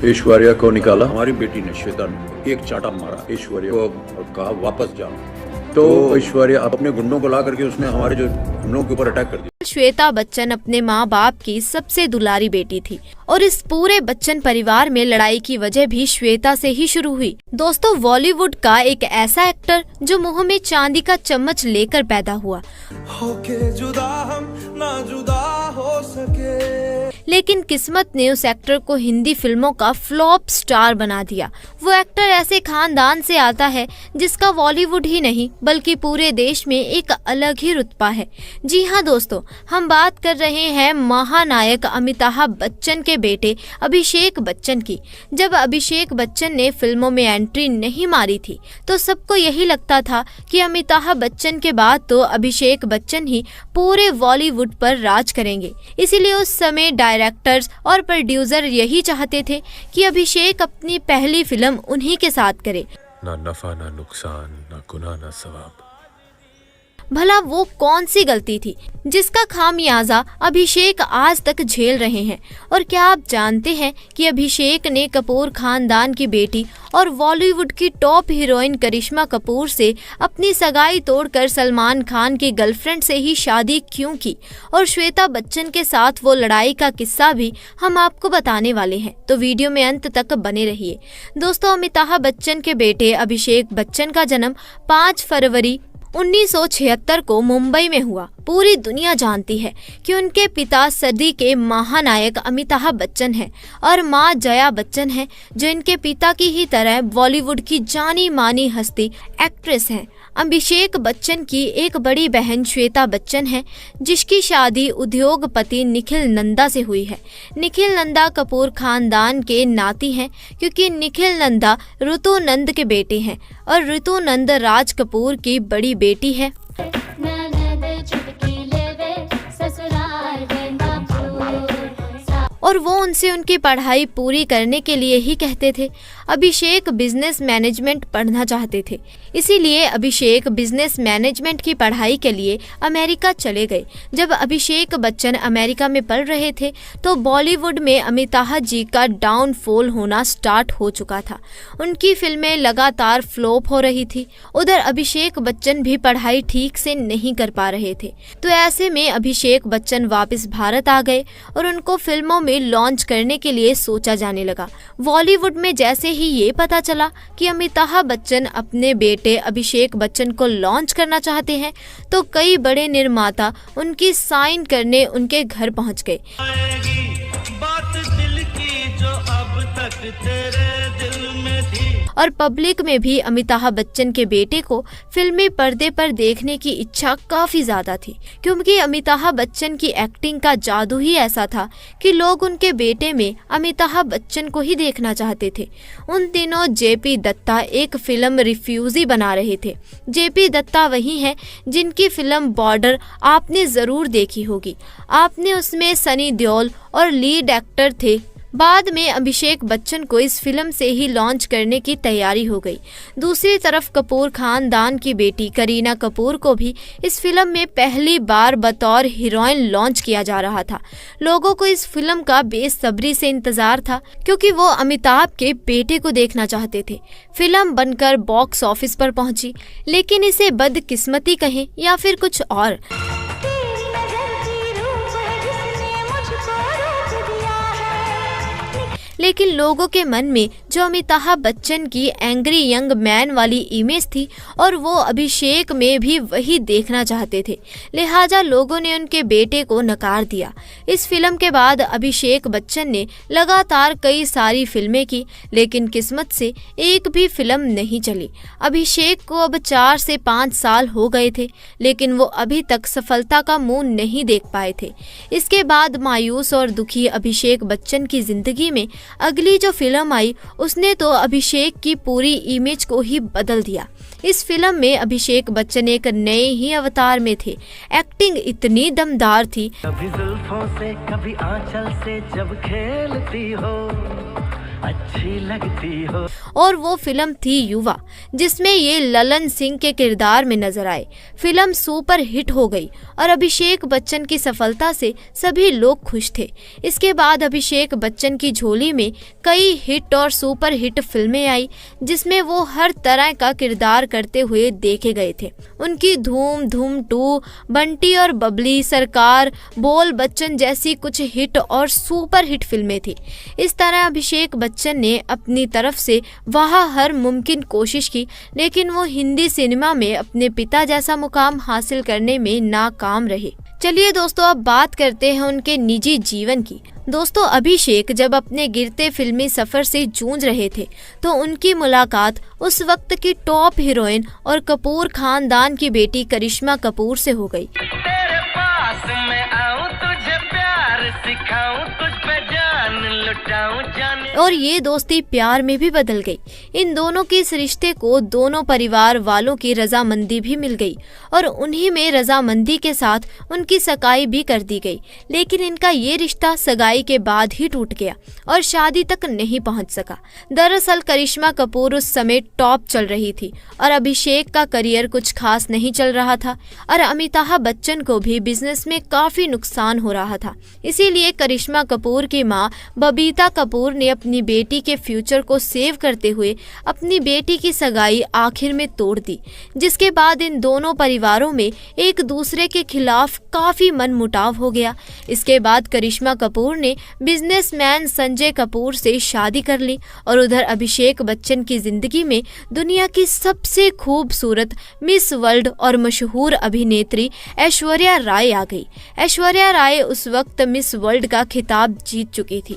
ऐश्वर्या को निकाला, हमारी बेटी ने श्वेता ने एक चाटा मारा ऐश्वर्या को और कहा वापस जाओ। तो ऐश्वर्या अपने गुंडों को ला करके उसने हमारे जो हम लोगों के ऊपर अटैक कर दिया। श्वेता बच्चन अपने माँ बाप की सबसे दुलारी बेटी थी और इस पूरे बच्चन परिवार में लड़ाई की वजह भी श्वेता से ही शुरू हुई। दोस्तों, बॉलीवुड का एक ऐसा एक्टर जो मुंह में चांदी का चम्मच लेकर पैदा हुआ, होके जुदा हम ना जुदा हो सके, लेकिन किस्मत ने उस एक्टर को हिंदी फिल्मों का फ्लॉप स्टार बना दिया। वो एक्टर ऐसे खानदान से आता है जिसका बॉलीवुड ही नहीं बल्कि पूरे देश में एक अलग ही रुतबा है। जी हाँ दोस्तों, हम बात कर रहे हैं महानायक अमिताभ बच्चन के बेटे अभिषेक बच्चन की। जब अभिषेक बच्चन ने फिल्मों में एंट्री नहीं मारी थी तो सबको यही लगता था कि अमिताभ बच्चन के बाद तो अभिषेक बच्चन ही पूरे बॉलीवुड पर राज करेंगे। इसीलिए उस समय डायरेक्टर्स और प्रोड्यूसर यही चाहते थे कि अभिषेक अपनी पहली फिल्म उन्हीं के साथ करे। ना नफा ना नुकसान, ना गुनाह ना सवाब। भला वो कौन सी गलती थी जिसका खामियाजा अभिषेक आज तक झेल रहे हैं? और क्या आप जानते हैं कि अभिषेक ने कपूर खानदान की बेटी और बॉलीवुड की टॉप हीरोइन करिश्मा कपूर से अपनी सगाई तोड़कर सलमान खान की गर्लफ्रेंड से ही शादी क्यों की? और श्वेता बच्चन के साथ वो लड़ाई का किस्सा भी हम आपको बताने वाले हैं, तो वीडियो में अंत तक बने रहिए। दोस्तों, अमिताभ बच्चन के बेटे अभिषेक बच्चन का जन्म 5 फरवरी 1976 को मुंबई में हुआ। पूरी दुनिया जानती है कि उनके पिता सदी के महानायक अमिताभ बच्चन हैं और मां जया बच्चन हैं, जो इनके पिता की ही तरह बॉलीवुड की जानी मानी हस्ती एक्ट्रेस हैं। अभिषेक बच्चन की एक बड़ी बहन श्वेता बच्चन है, जिसकी शादी उद्योगपति निखिल नंदा से हुई है। निखिल नंदा कपूर खानदान के नाती हैं क्योंकि निखिल नंदा ऋतु नंद के बेटे हैं और ऋतु नंद राज कपूर की बड़ी बेटी है। और वो उनसे उनकी पढ़ाई पूरी करने के लिए ही कहते थे। अभिषेक बिजनेस मैनेजमेंट पढ़ना चाहते थे, इसीलिए अभिषेक बिजनेस मैनेजमेंट की पढ़ाई के लिए अमेरिका चले गए। जब अभिषेक बच्चन अमेरिका में पढ़ रहे थे तो बॉलीवुड में अमिताभ जी का डाउनफॉल होना स्टार्ट हो चुका था। उनकी फिल्में लगातार फ्लॉप हो रही थी। उधर अभिषेक बच्चन भी पढ़ाई ठीक से नहीं कर पा रहे थे। तो ऐसे में अभिषेक बच्चन वापस भारत आ गए और उनको फिल्मों में लॉन्च करने के लिए सोचा जाने लगा। बॉलीवुड में जैसे ही ये पता चला कि अमिताभ बच्चन अपने बेटे अभिषेक बच्चन को लॉन्च करना चाहते हैं तो कई बड़े निर्माता उनकी साइन करने उनके घर पहुंच गए। बात दिल की जो अब तक तेरे दिल में थी। और पब्लिक में भी अमिताभ बच्चन के बेटे को फिल्मी पर्दे पर देखने की इच्छा काफी ज्यादा थी, क्योंकि अमिताभ बच्चन की एक्टिंग का जादू ही ऐसा था कि लोग उनके बेटे में अमिताभ बच्चन को ही देखना चाहते थे। उन दिनों जेपी दत्ता एक फिल्म रिफ्यूजी बना रहे थे। जेपी दत्ता वही हैं जिनकी फिल्म बॉर्डर आपने जरूर देखी होगी। आपने उसमें सनी देओल और लीड एक्टर थे। बाद में अभिषेक बच्चन को इस फिल्म से ही लॉन्च करने की तैयारी हो गई। दूसरी तरफ कपूर खानदान की बेटी करीना कपूर को भी इस फिल्म में पहली बार बतौर हीरोइन लॉन्च किया जा रहा था। लोगों को इस फिल्म का बेसब्री से इंतजार था क्योंकि वो अमिताभ के बेटे को देखना चाहते थे। फिल्म बनकर बॉक्स ऑफिस पर पहुंची, लेकिन इसे बदकिस्मती कहें या फिर कुछ और, लेकिन लोगों के मन में जो अमिताभ बच्चन की एंग्री यंग मैन वाली इमेज थी और वो अभिषेक में भी वही देखना चाहते थे, लिहाजा लोगों ने उनके बेटे को नकार दिया। इस फिल्म के बाद अभिषेक बच्चन ने लगातार कई सारी फिल्में की, लेकिन किस्मत से एक भी फिल्म नहीं चली। अभिषेक को अब 4 से 5 साल हो गए थे, लेकिन वो अभी तक सफलता का मुंह नहीं देख पाए थे। इसके बाद मायूस और दुखी अभिषेक बच्चन की जिंदगी में अगली जो फिल्म आई उसने तो अभिषेक की पूरी इमेज को ही बदल दिया। इस फिल्म में अभिषेक बच्चन एक नए ही अवतार में थे। एक्टिंग इतनी दमदार थी, कभी जुल्फों से कभी आंचल से जब खेलती हो, अच्छी लगती हो। और वो फिल्म थी युवा, जिसमें ये ललन सिंह के किरदार में नजर आए। फिल्म सुपर हिट हो गई और अभिषेक बच्चन की सफलता से सभी लोग खुश थे। इसके बाद अभिषेक बच्चन की झोली में कई हिट और सुपर हिट फिल्में आई, जिसमें वो हर तरह का किरदार करते हुए देखे गए थे। उनकी धूम, धूम 2, बंटी और बबली, सरकार, बोल बच्चन जैसी कुछ हिट और सुपर हिट फिल्में थी। इस तरह अभिषेक बच्चन ने अपनी तरफ से वहाँ हर मुमकिन कोशिश की, लेकिन वो हिंदी सिनेमा में अपने पिता जैसा मुकाम हासिल करने में नाकाम रहे। चलिए दोस्तों, अब बात करते हैं उनके निजी जीवन की। दोस्तों, अभिषेक जब अपने गिरते फिल्मी सफर से जूझ रहे थे तो उनकी मुलाकात उस वक्त की टॉप हीरोइन और कपूर खानदान की बेटी करिश्मा कपूर से हो गई। तेरे पास मैं आऊं, तुझे प्यार सिखाऊं, तुझ पे जान लुटाऊं, जाने। और ये दोस्ती प्यार में भी बदल गई। इन दोनों के इस रिश्ते को दोनों परिवार वालों की रजामंदी भी मिल गई और उन्हीं में रजामंदी के साथ उनकी सगाई भी कर दी गई। लेकिन इनका ये रिश्ता सगाई के बाद ही टूट गया और शादी तक नहीं पहुंच सका। दरअसल करिश्मा कपूर उस समय टॉप चल रही थी और अभिषेक का करियर कुछ खास नहीं चल रहा था और अमिताभ बच्चन को भी बिजनेस में काफी नुकसान हो रहा था। इसीलिए करिश्मा कपूर की मां बबीता कपूर ने अपनी बेटी के फ्यूचर को सेव करते हुए अपनी बेटी की सगाई आखिर में तोड़ दी, जिसके बाद इन दोनों परिवारों में एक दूसरे के खिलाफ काफी मनमुटाव हो गया। इसके बाद करिश्मा कपूर ने बिजनेसमैन संजय कपूर से शादी कर ली और उधर अभिषेक बच्चन की जिंदगी में दुनिया की सबसे खूबसूरत मिस वर्ल्ड और मशहूर अभिनेत्री ऐश्वर्या राय आ गई। ऐश्वर्या राय उस वक्त मिस वर्ल्ड का खिताब जीत चुकी थी,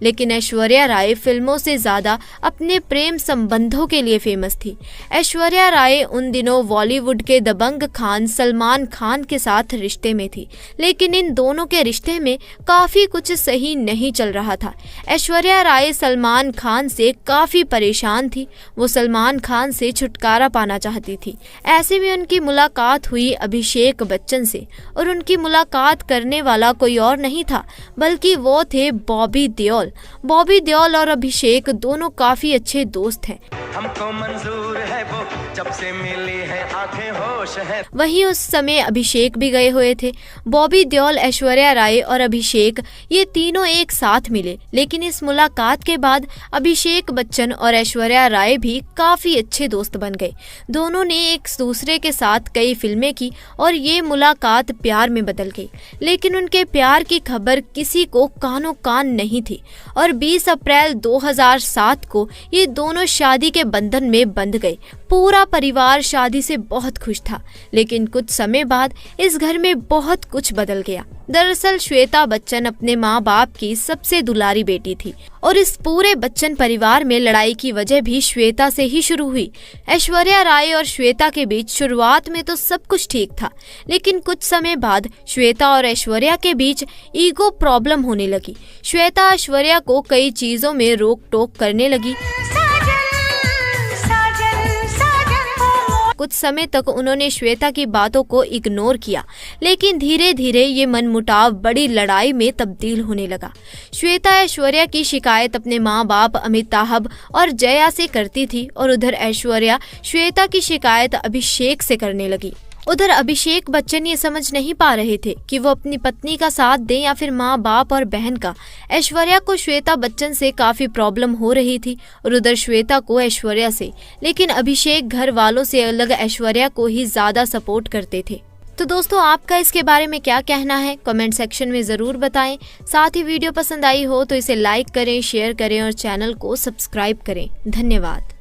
लेकिन ऐश्वर्या राय फिल्मों से ज्यादा अपने प्रेम संबंधों के लिए फेमस थी। ऐश्वर्या राय उन दिनों बॉलीवुड के दबंग खान सलमान खान के साथ रिश्ते में थी, लेकिन इन दोनों के रिश्ते में काफी कुछ सही नहीं चल रहा था। ऐश्वर्या राय सलमान खान से काफी परेशान थी। वो सलमान खान से छुटकारा पाना चाहती थी। ऐसे में उनकी मुलाकात हुई अभिषेक बच्चन से और उनकी मुलाकात करने वाला कोई और नहीं था बल्कि वो थे बॉबी देओल। बॉबी देओल और अभिषेक दोनों काफी अच्छे दोस्त हैं। हमको मंजूर है वो जब से मिली है आंखें होश है। वहीं उस समय अभिषेक भी गए हुए थे। बॉबी देओल, ऐश्वर्या राय और अभिषेक ये तीनों एक साथ मिले, लेकिन इस मुलाकात के बाद अभिषेक बच्चन और ऐश्वर्या राय भी काफी अच्छे दोस्त बन गए। दोनों ने एक दूसरे के साथ कई फिल्में की और ये मुलाकात प्यार में बदल गई, लेकिन उनके प्यार की खबर किसी को कानो कान नहीं थी और 20 अप्रैल 2007 को ये दोनों शादी के बंधन में बंध गए। पूरा परिवार शादी से बहुत खुश था, लेकिन कुछ समय बाद इस घर में बहुत कुछ बदल गया। दरअसल श्वेता बच्चन अपने माँ बाप की सबसे दुलारी बेटी थी और इस पूरे बच्चन परिवार में लड़ाई की वजह भी श्वेता से ही शुरू हुई। ऐश्वर्या राय और श्वेता के बीच शुरुआत में तो सब कुछ ठीक था, लेकिन कुछ समय बाद श्वेता और ऐश्वर्या के बीच ईगो प्रॉब्लम होने लगी। श्वेता ऐश्वर्या को कई चीजों में रोक टोक करने लगी। कुछ समय तक उन्होंने श्वेता की बातों को इग्नोर किया, लेकिन धीरे धीरे ये मनमुटाव बड़ी लड़ाई में तब्दील होने लगा। श्वेता ऐश्वर्या की शिकायत अपने माँ बाप अमिताभ और जया से करती थी और उधर ऐश्वर्या श्वेता की शिकायत अभिषेक से करने लगी। उधर अभिषेक बच्चन ये समझ नहीं पा रहे थे कि वो अपनी पत्नी का साथ दें या फिर माँ बाप और बहन का। ऐश्वर्या को श्वेता बच्चन से काफी प्रॉब्लम हो रही थी और उधर श्वेता को ऐश्वर्या से, लेकिन अभिषेक घर वालों से अलग ऐश्वर्या को ही ज्यादा सपोर्ट करते थे। तो दोस्तों, आपका इसके बारे में क्या कहना है कमेंट सेक्शन में जरूर बताएं। साथ ही वीडियो पसंद आई हो तो इसे लाइक करें, शेयर करें और चैनल को सब्सक्राइब करें। धन्यवाद।